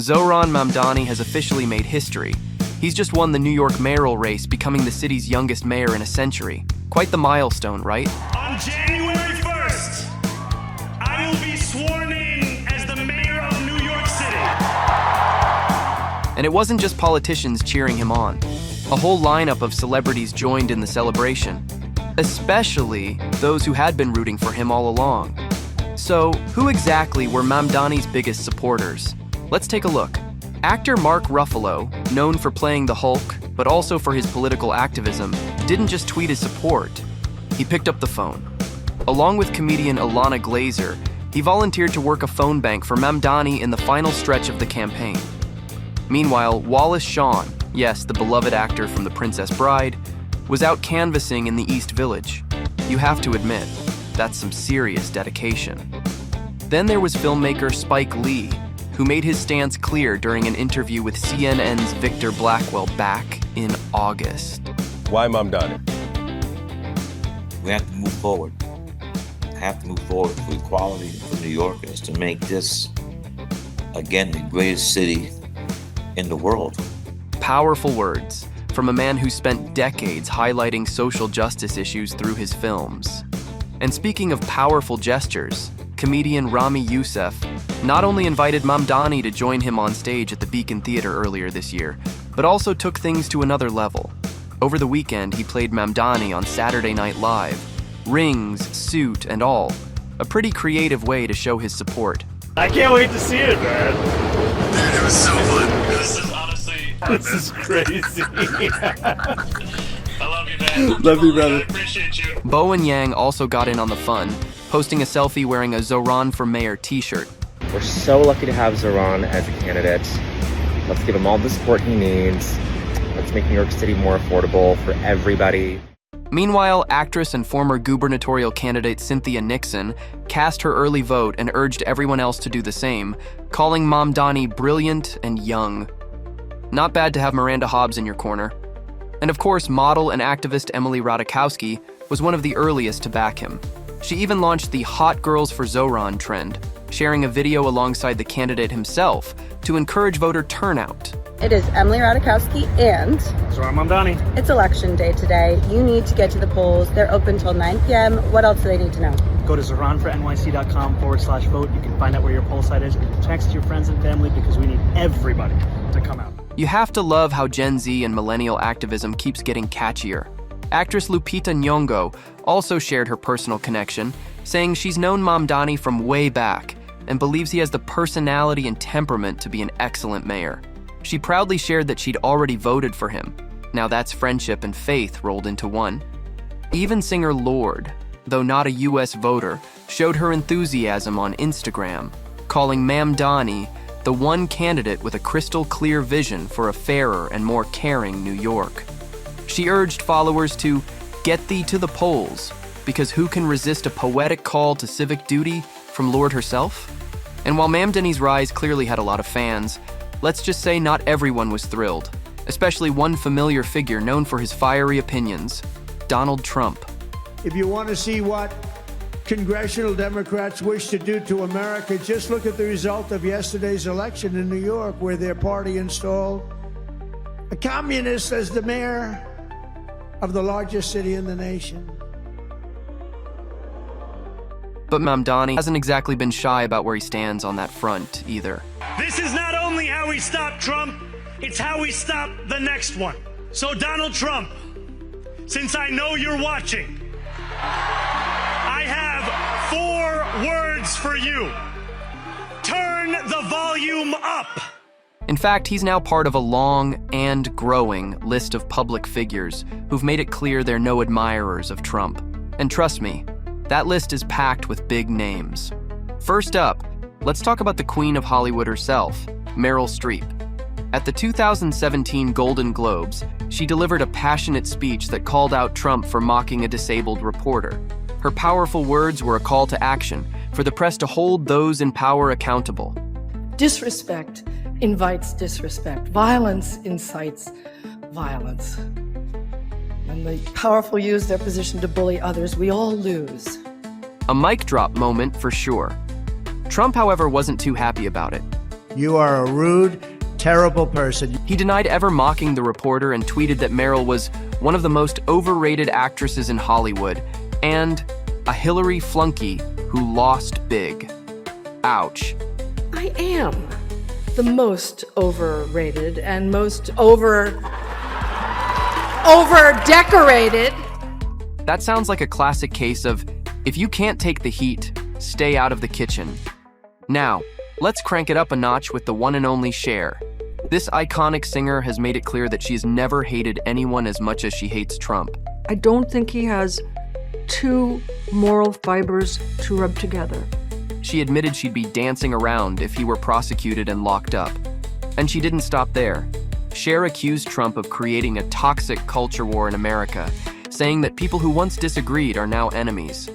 Zohran Mamdani has officially made history. He's just won the New York mayoral race, becoming the city's youngest mayor in a century. Quite the milestone, right? On January 1st, I will be sworn in as the mayor of New York City. And it wasn't just politicians cheering him on. A whole lineup of celebrities joined in the celebration, especially those who had been rooting for him all along. So, who exactly were Mamdani's biggest supporters? Let's take a look. Actor Mark Ruffalo, known for playing the Hulk, but also for his political activism, didn't just tweet his support. He picked up the phone. Along with comedian Ilana Glazer, he volunteered to work a phone bank for Mamdani in the final stretch of the campaign. Meanwhile, Wallace Shawn, yes, the beloved actor from The Princess Bride, was out canvassing in the East Village. You have to admit, that's some serious dedication. Then there was filmmaker Spike Lee, who made his stance clear during an interview with CNN's Victor Blackwell back in August. Why Mamdani? We have to move forward. I have to move forward for equality for New Yorkers to make this, again, the greatest city in the world. Powerful words from a man who spent decades highlighting social justice issues through his films. And speaking of powerful gestures, comedian Rami Youssef not only invited Mamdani to join him on stage at the Beacon Theater earlier this year, but also took things to another level. Over the weekend, he played Mamdani on Saturday Night Live. Rings, suit, and all. A pretty creative way to show his support. I can't wait to see it, man. Dude, it was so fun. This is honestly... This is crazy. I love you, man. Love you, brother. I appreciate you. Bowen Yang also got in on the fun, posting a selfie wearing a Zoran for Mayor t-shirt. We're so lucky to have Zoran as a candidate. Let's give him all the support he needs. Let's make New York City more affordable for everybody. Meanwhile, actress and former gubernatorial candidate Cynthia Nixon cast her early vote and urged everyone else to do the same, calling Mamdani brilliant and young. Not bad to have Miranda Hobbs in your corner. And of course, model and activist Emily Ratajkowski was one of the earliest to back him. She even launched the Hot Girls for Zoran trend, sharing a video alongside the candidate himself to encourage voter turnout. It is Emily Ratajkowski and Zoron Mamdani. it's election day today. You need to get to the polls. They're open till 9 p.m. What else do they need to know? Go to zoranfornyc.com/vote. You can find out where your poll site is. Text your friends and family because we need everybody to come out. You have to love how Gen Z and millennial activism keeps getting catchier. Actress Lupita Nyong'o also shared her personal connection, saying she's known Mamdani from way back and believes he has the personality and temperament to be an excellent mayor. She proudly shared that she'd already voted for him. Now that's friendship and faith rolled into one. Even singer Lorde, though not a US voter, showed her enthusiasm on Instagram, calling Mamdani the one candidate with a crystal clear vision for a fairer and more caring New York. She urged followers to get thee to the polls, because who can resist a poetic call to civic duty from Lorde herself? And while Mamdani's rise clearly had a lot of fans, let's just say not everyone was thrilled, especially one familiar figure known for his fiery opinions, Donald Trump. If you want to see what congressional Democrats wish to do to America, just look at the result of yesterday's election in New York, where their party installed a communist as the mayor of the largest city in the nation. But Mamdani hasn't exactly been shy about where he stands on that front either. This is not only how we stop Trump, it's how we stop the next one. So Donald Trump, since I know you're watching, I have 4 words for you. Turn the volume up. In fact, he's now part of a long and growing list of public figures who've made it clear they're no admirers of Trump. And trust me, that list is packed with big names. First up, let's talk about the queen of Hollywood herself, Meryl Streep. At the 2017 Golden Globes, she delivered a passionate speech that called out Trump for mocking a disabled reporter. Her powerful words were a call to action for the press to hold those in power accountable. Disrespect invites disrespect. Violence incites violence. When the powerful use their position to bully others, we all lose. A mic drop moment for sure. Trump, however, wasn't too happy about it. You are a rude, terrible person. He denied ever mocking the reporter and tweeted that Meryl was one of the most overrated actresses in Hollywood and a Hillary flunky who lost big. Ouch. I am the most overrated and most over-decorated. That sounds like a classic case of, if you can't take the heat, stay out of the kitchen. Now, let's crank it up a notch with the one and only Cher. This iconic singer has made it clear that she's never hated anyone as much as she hates Trump. I don't think he has two moral fibers to rub together. She admitted she'd be dancing around if he were prosecuted and locked up. And she didn't stop there. Cher accused Trump of creating a toxic culture war in America, saying that people who once disagreed are now enemies.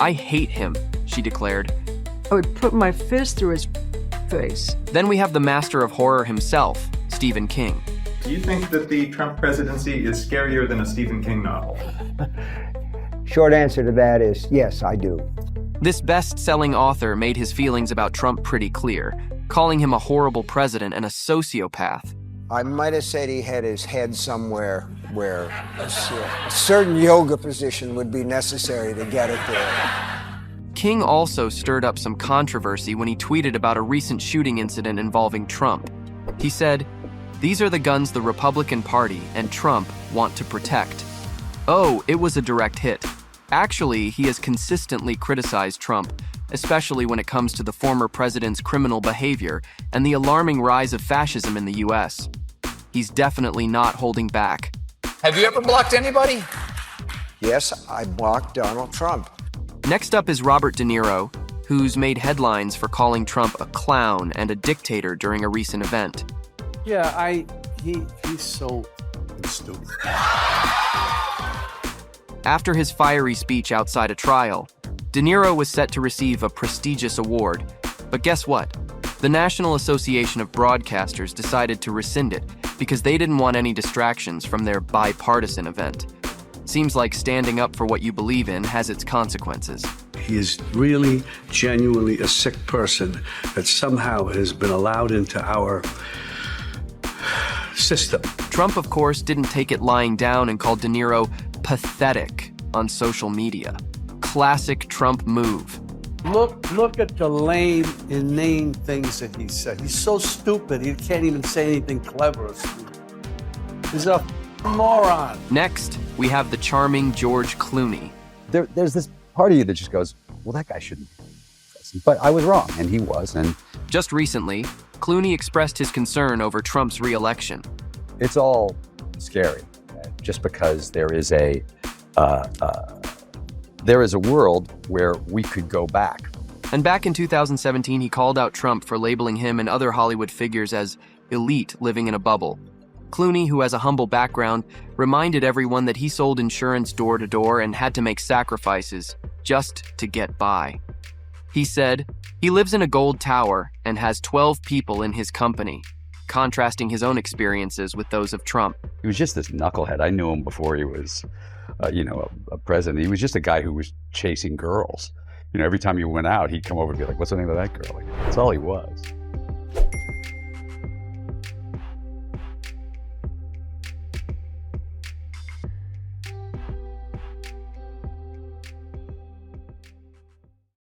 I hate him, she declared. I would put my fist through his face. Then we have the master of horror himself, Stephen King. Do you think that the Trump presidency is scarier than a Stephen King novel? Short answer to that is yes, I do. This best-selling author made his feelings about Trump pretty clear, calling him a horrible president and a sociopath. I might have said he had his head somewhere where a certain yoga position would be necessary to get it there. King also stirred up some controversy when he tweeted about a recent shooting incident involving Trump. He said, "These are the guns the Republican Party and Trump want to protect." Oh, it was a direct hit. Actually, he has consistently criticized Trump, especially when it comes to the former president's criminal behavior and the alarming rise of fascism in the US. He's definitely not holding back. Have you ever blocked anybody? Yes, I blocked Donald Trump. Next up is Robert De Niro, who's made headlines for calling Trump a clown and a dictator during a recent event. Yeah, he's so stupid. After his fiery speech outside a trial, De Niro was set to receive a prestigious award. But guess what? The National Association of Broadcasters decided to rescind it because they didn't want any distractions from their bipartisan event. Seems like standing up for what you believe in has its consequences. He is really, genuinely a sick person that somehow has been allowed into our system. Trump, of course, didn't take it lying down and called De Niro pathetic on social media. Classic Trump move. Look at the lame, inane things that he said. He's so stupid, he can't even say anything clever or stupid. He's a moron. Next, we have the charming George Clooney. There's this part of you that just goes, well, that guy shouldn't be president. But I was wrong, and he was. And just recently, Clooney expressed his concern over Trump's re-election. It's all scary, just because there is a world where we could go back. And back in 2017, he called out Trump for labeling him and other Hollywood figures as elite living in a bubble. Clooney, who has a humble background, reminded everyone that he sold insurance door to door and had to make sacrifices just to get by. He said, he lives in a gold tower and has 12 people in his company, contrasting his own experiences with those of Trump. He was just this knucklehead. I knew him before he was, a president. He was just a guy who was chasing girls. Every time you went out, he'd come over and be like, what's the name of that girl? That's all he was.